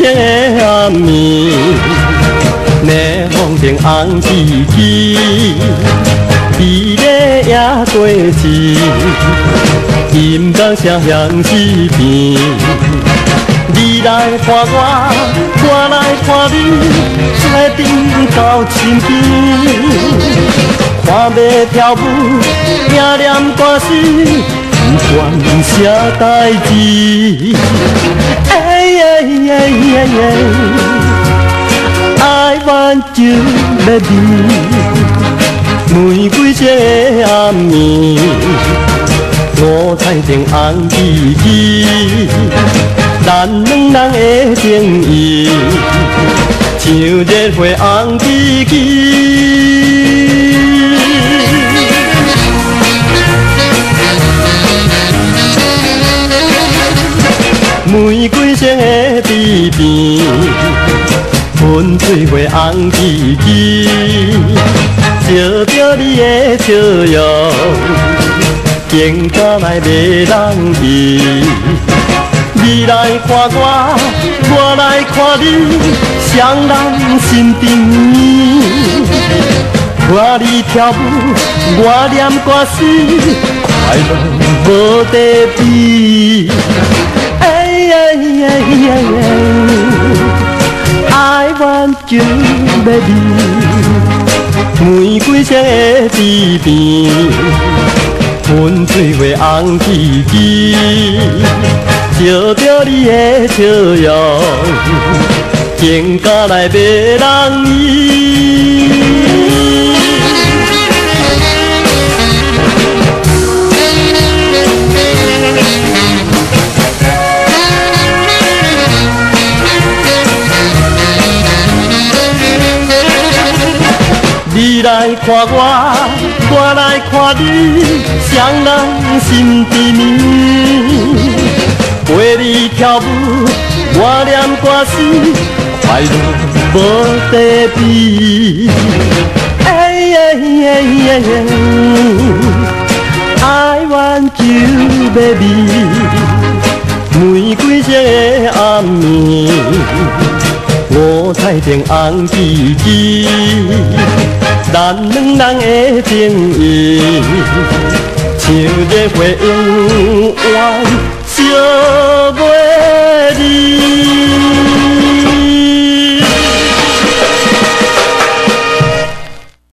色的暗暝，霓虹灯红旗旗，美丽夜过市，音乐声响四片。你来看我，我来看你，决定到身边。看要跳舞，命念歌词，不管啥代志。I want you, baby。玫瑰色的暗暝，五彩灯红旗旗，咱两人的情谊，像热火红旗旗。玫瑰色的地边，喷水花红旗旗，照着你的笑容，更加来迷人意。你来看我，我来看你，双人心甜。看你跳舞，我念歌词，快乐无地比。I want you, baby。玫瑰色的地边，喷水花红旗旗，照着你的笑容，更加来迷人意。你来看我，我来看你，双人心甜蜜。陪你跳舞，我念歌词，快乐无地比。I want you, baby。玫瑰色的暗暝，五彩灯红旗旗，咱两人的情谊，像热火永远烧袂离。